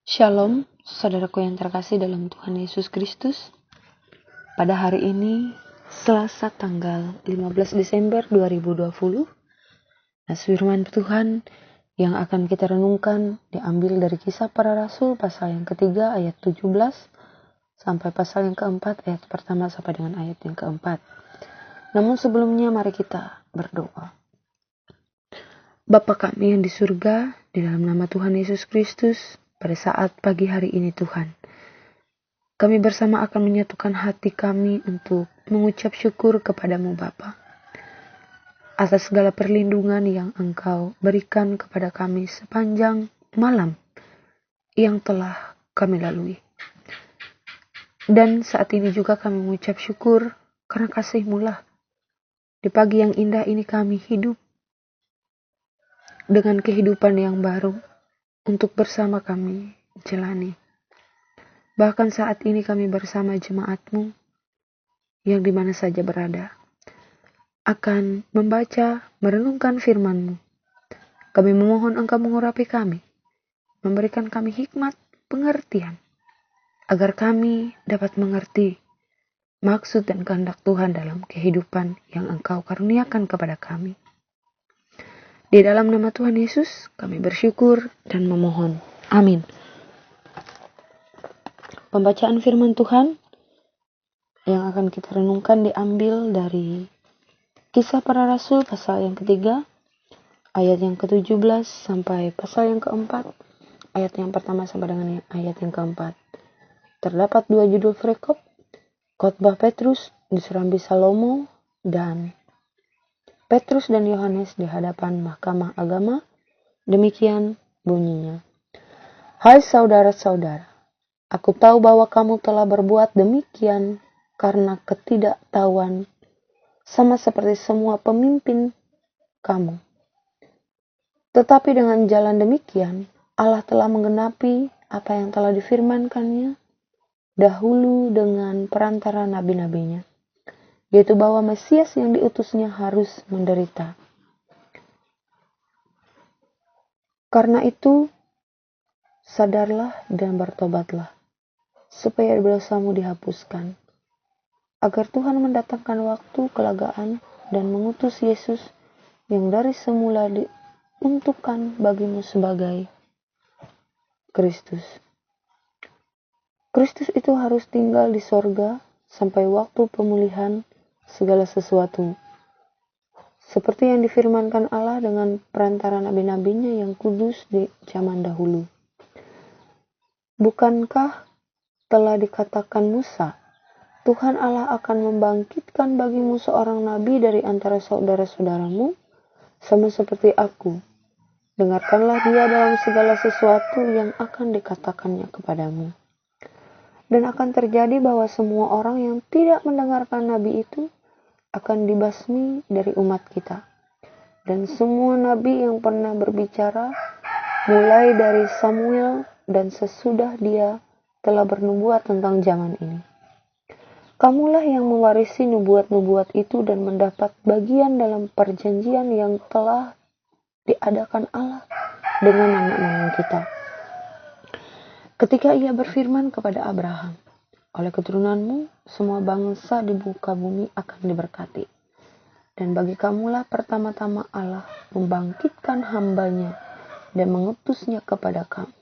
Shalom, saudaraku yang terkasih dalam Tuhan Yesus Kristus. Pada hari ini, Selasa tanggal 15 Desember 2020, firman Tuhan yang akan kita renungkan diambil dari Kisah Para Rasul pasal yang ketiga ayat 17 sampai pasal yang keempat ayat pertama sampai dengan ayat yang keempat. Namun sebelumnya mari kita berdoa. Bapa kami yang di surga, di dalam nama Tuhan Yesus Kristus, pada saat pagi hari ini Tuhan, kami bersama akan menyatukan hati kami untuk mengucap syukur kepadamu Bapa, atas segala perlindungan yang Engkau berikan kepada kami sepanjang malam yang telah kami lalui. Dan saat ini juga kami mengucap syukur karena kasih-Mu lah. Di pagi yang indah ini kami hidup dengan kehidupan yang baru untuk bersama kami jalani. Bahkan saat ini kami bersama jemaat-Mu yang dimana saja berada, akan membaca, merenungkan firman-Mu. Kami memohon Engkau mengurapi kami, memberikan kami hikmat, pengertian, agar kami dapat mengerti maksud dan kehendak Tuhan dalam kehidupan yang Engkau karuniakan kepada kami. Di dalam nama Tuhan Yesus, kami bersyukur dan memohon. Amin. Pembacaan firman Tuhan yang akan kita renungkan diambil dari Kisah Para Rasul pasal yang ketiga, ayat yang ke-17 sampai pasal yang keempat, ayat yang pertama sampai dengan ayat yang keempat. Terdapat dua judul frekop, khotbah Petrus di Serambi Salomo dan Petrus dan Yohanes di hadapan Mahkamah Agama. Demikian bunyinya. Hai saudara-saudara, aku tahu bahwa kamu telah berbuat demikian karena ketidaktahuan, sama seperti semua pemimpin kamu. Tetapi dengan jalan demikian, Allah telah menggenapi apa yang telah difirmankannya dahulu dengan perantara nabi-nabinya, yaitu bahwa Mesias yang diutusnya harus menderita. Karena itu, sadarlah dan bertobatlah, supaya dosamu dihapuskan, agar Tuhan mendatangkan waktu kelegaan dan mengutus Yesus yang dari semula diuntukkan bagimu sebagai Kristus. Kristus itu harus tinggal di sorga sampai waktu pemulihan segala sesuatu, seperti yang difirmankan Allah dengan perantara nabi-nabinya yang kudus di zaman dahulu. Bukankah telah dikatakan Musa, Tuhan Allah akan membangkitkan bagimu seorang nabi dari antara saudara-saudaramu, sama seperti aku. Dengarkanlah dia dalam segala sesuatu yang akan dikatakannya kepadamu. Dan akan terjadi bahwa semua orang yang tidak mendengarkan nabi itu akan dibasmi dari umat kita. Dan semua nabi yang pernah berbicara, mulai dari Samuel dan sesudah dia telah bernubuat tentang zaman ini. Kamulah yang mewarisi nubuat-nubuat itu dan mendapat bagian dalam perjanjian yang telah diadakan Allah dengan nenek moyang kita. Ketika ia berfirman kepada Abraham, oleh keturunanmu semua bangsa di muka bumi akan diberkati. Dan bagi kamulah pertama-tama Allah membangkitkan hambanya dan mengutusnya kepada kamu,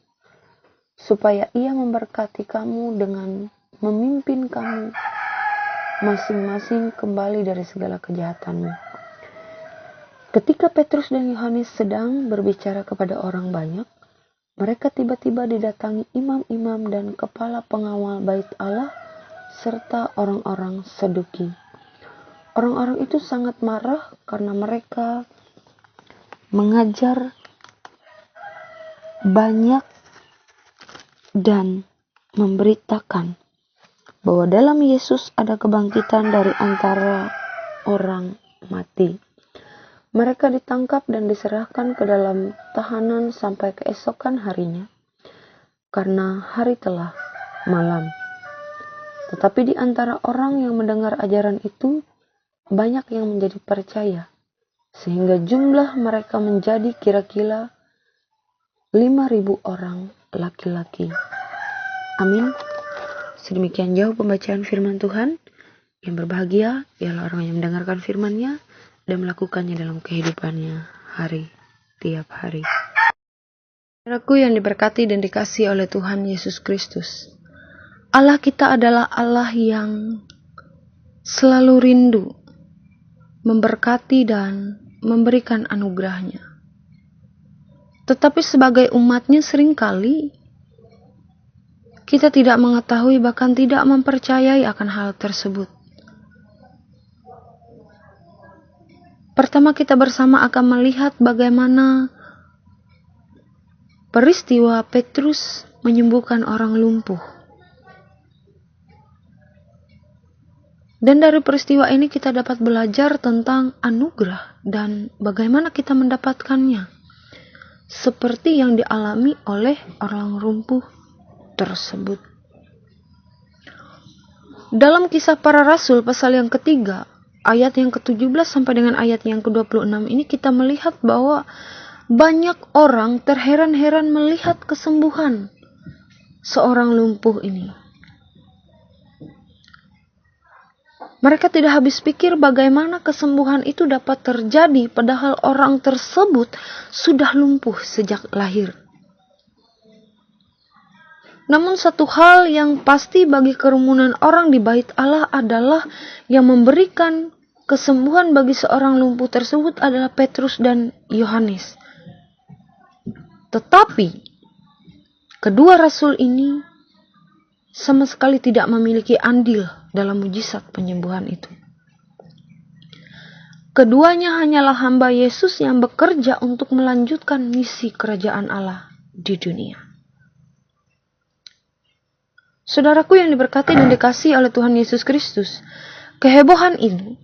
supaya ia memberkati kamu dengan memimpin kamu masing-masing kembali dari segala kejahatanmu. Ketika Petrus dan Yohanes sedang berbicara kepada orang banyak, mereka tiba-tiba didatangi imam-imam dan kepala pengawal bait Allah serta orang-orang Saduki. Orang-orang itu sangat marah karena mereka mengajar banyak dan memberitakan bahwa dalam Yesus ada kebangkitan dari antara orang mati. Mereka ditangkap dan diserahkan ke dalam tahanan sampai keesokan harinya, karena hari telah malam. Tetapi di antara orang yang mendengar ajaran itu, banyak yang menjadi percaya, sehingga jumlah mereka menjadi kira-kira 5.000 orang laki-laki. Amin. Sedemikian jauh pembacaan firman Tuhan. Yang berbahagia ialah orang yang mendengarkan firman-Nya dan melakukannya dalam kehidupannya tiap hari. Saudaraku yang diberkati dan dikasihi oleh Tuhan Yesus Kristus. Allah kita adalah Allah yang selalu rindu memberkati dan memberikan anugerah-Nya. Tetapi sebagai umat-Nya seringkali kita tidak mengetahui, bahkan tidak mempercayai akan hal tersebut. Pertama kita bersama akan melihat bagaimana peristiwa Petrus menyembuhkan orang lumpuh. Dan dari peristiwa ini kita dapat belajar tentang anugerah dan bagaimana kita mendapatkannya. Seperti yang dialami oleh orang lumpuh tersebut. Dalam Kisah Para Rasul pasal yang ketiga, ayat yang ke-17 sampai dengan ayat yang ke-26 ini kita melihat bahwa banyak orang terheran-heran melihat kesembuhan seorang lumpuh ini. Mereka tidak habis pikir bagaimana kesembuhan itu dapat terjadi padahal orang tersebut sudah lumpuh sejak lahir. Namun satu hal yang pasti bagi kerumunan orang di bait Allah adalah yang memberikan kesembuhan bagi seorang lumpuh tersebut adalah Petrus dan Yohanes. Tetapi kedua rasul ini sama sekali tidak memiliki andil dalam mujizat penyembuhan itu. Keduanya hanyalah hamba Yesus yang bekerja untuk melanjutkan misi kerajaan Allah di dunia. Saudaraku yang diberkati dan dikasihi oleh Tuhan Yesus Kristus, kehebohan ini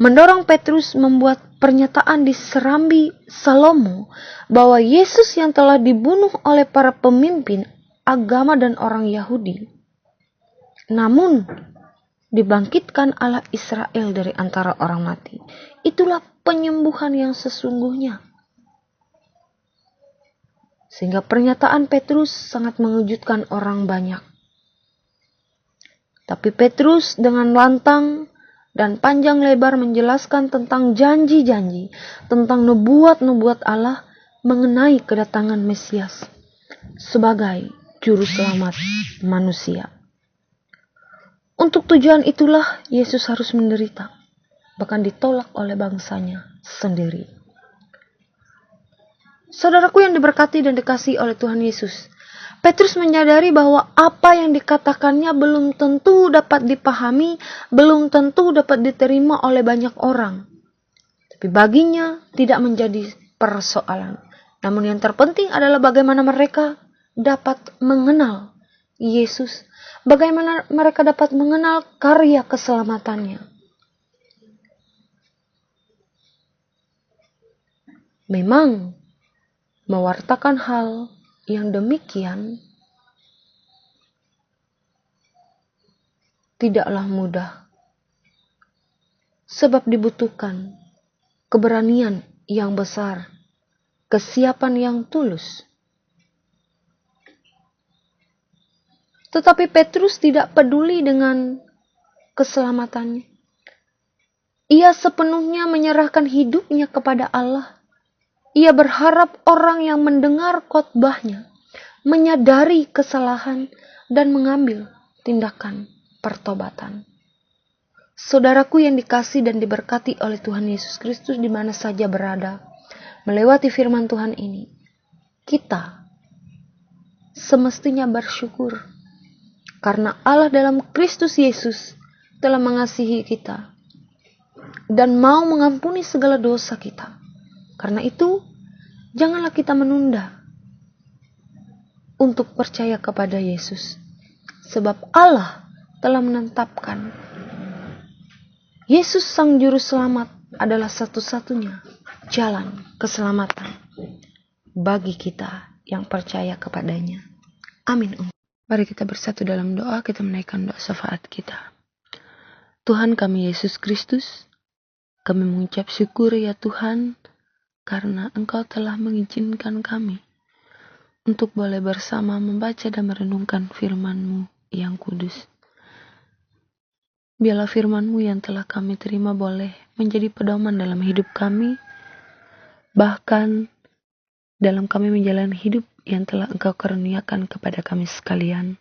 mendorong Petrus membuat pernyataan di serambi Salomo bahwa Yesus yang telah dibunuh oleh para pemimpin agama dan orang Yahudi, namun dibangkitkan Allah Israel dari antara orang mati. Itulah penyembuhan yang sesungguhnya. Sehingga pernyataan Petrus sangat mengejutkan orang banyak. Tapi Petrus dengan lantang dan panjang lebar menjelaskan tentang janji-janji, tentang nubuat-nubuat Allah mengenai kedatangan Mesias sebagai juru selamat manusia. Untuk tujuan itulah Yesus harus menderita, bahkan ditolak oleh bangsanya sendiri. Saudaraku yang diberkati dan dikasihi oleh Tuhan Yesus, Petrus menyadari bahwa apa yang dikatakannya belum tentu dapat dipahami, belum tentu dapat diterima oleh banyak orang. Tapi baginya tidak menjadi persoalan. Namun yang terpenting adalah bagaimana mereka dapat mengenal Yesus, bagaimana mereka dapat mengenal karya keselamatannya. Memang mewartakan hal yang demikian tidaklah mudah, sebab dibutuhkan keberanian yang besar, kesiapan yang tulus. Tetapi Petrus tidak peduli dengan keselamatannya. Ia sepenuhnya menyerahkan hidupnya kepada Allah. Ia berharap orang yang mendengar khotbahnya menyadari kesalahan dan mengambil tindakan pertobatan. Saudaraku yang dikasihi dan diberkati oleh Tuhan Yesus Kristus di mana saja berada, melewati firman Tuhan ini, kita semestinya bersyukur karena Allah dalam Kristus Yesus telah mengasihi kita dan mau mengampuni segala dosa kita. Karena itu, janganlah kita menunda untuk percaya kepada Yesus. Sebab Allah telah menetapkan Yesus Sang Juru Selamat adalah satu-satunya jalan keselamatan bagi kita yang percaya kepadanya. Amin. Mari kita bersatu dalam doa, kita menaikkan doa syafaat kita. Tuhan kami Yesus Kristus, kami mengucap syukur ya Tuhan, karena Engkau telah mengizinkan kami untuk boleh bersama membaca dan merenungkan firman-Mu yang kudus. Biarlah firman-Mu yang telah kami terima boleh menjadi pedoman dalam hidup kami, bahkan dalam kami menjalani hidup yang telah Engkau karuniakan kepada kami sekalian.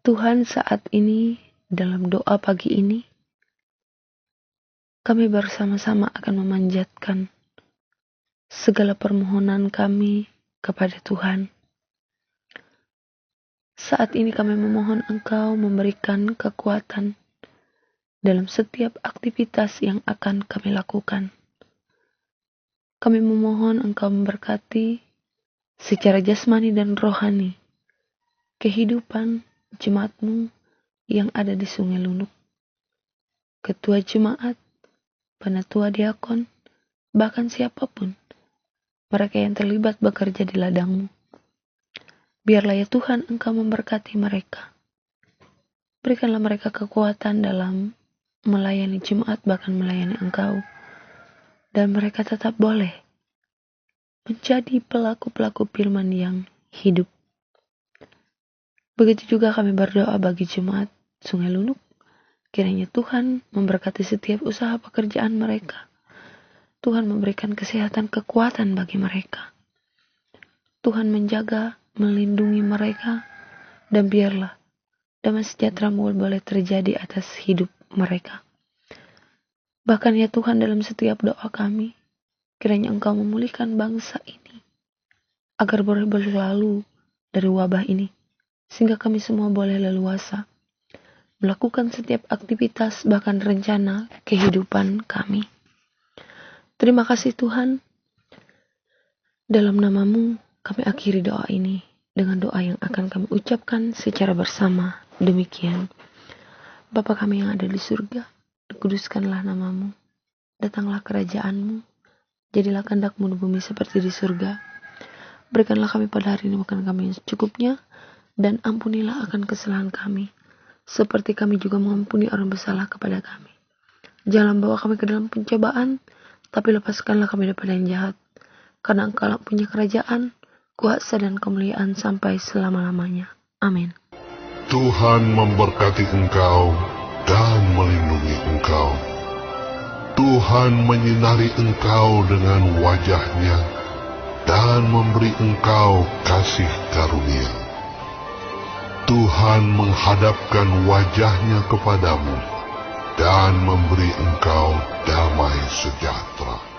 Tuhan, saat ini dalam doa pagi ini, kami bersama-sama akan memanjatkan segala permohonan kami kepada Tuhan. Saat ini kami memohon Engkau memberikan kekuatan dalam setiap aktivitas yang akan kami lakukan. Kami memohon Engkau memberkati secara jasmani dan rohani kehidupan jemaat-Mu yang ada di Sungai Lunuk. Ketua jemaat, penatua diakon, bahkan siapapun mereka yang terlibat bekerja di ladang-Mu. Biarlah ya Tuhan Engkau memberkati mereka. Berikanlah mereka kekuatan dalam melayani jemaat, bahkan melayani Engkau. Dan mereka tetap boleh menjadi pelaku-pelaku firman yang hidup. Begitu juga kami berdoa bagi jemaat Sungai Lunuk. Kiranya Tuhan memberkati setiap usaha pekerjaan mereka. Tuhan memberikan kesehatan, kekuatan bagi mereka. Tuhan menjaga, melindungi mereka, dan biarlah damai sejahtera-Mu boleh terjadi atas hidup mereka. Bahkan ya Tuhan, dalam setiap doa kami, kiranya Engkau memulihkan bangsa ini, agar boleh berlalu dari wabah ini, sehingga kami semua boleh leluasa melakukan setiap aktivitas, bahkan rencana kehidupan kami. Terima kasih Tuhan. Dalam nama-Mu kami akhiri doa ini dengan doa yang akan kami ucapkan secara bersama. Demikian. Bapa kami yang ada di surga, dikuduskanlah nama-Mu. Datanglah kerajaan-Mu. Jadilah kehendak-Mu di bumi seperti di surga. Berikanlah kami pada hari ini makan kami yang secukupnya, dan ampunilah akan kesalahan kami, seperti kami juga mengampuni orang bersalah kepada kami. Jangan bawa kami ke dalam pencobaan, tapi lepaskanlah kami daripada yang jahat. Karena Engkau punya kerajaan, kuasa dan kemuliaan sampai selama-lamanya. Amin. Tuhan memberkati engkau dan melindungi engkau. Tuhan menyinari engkau dengan wajah-Nya dan memberi engkau kasih karunia. Tuhan menghadapkan wajah-Nya kepadamu dan memberi engkau damai sejahtera.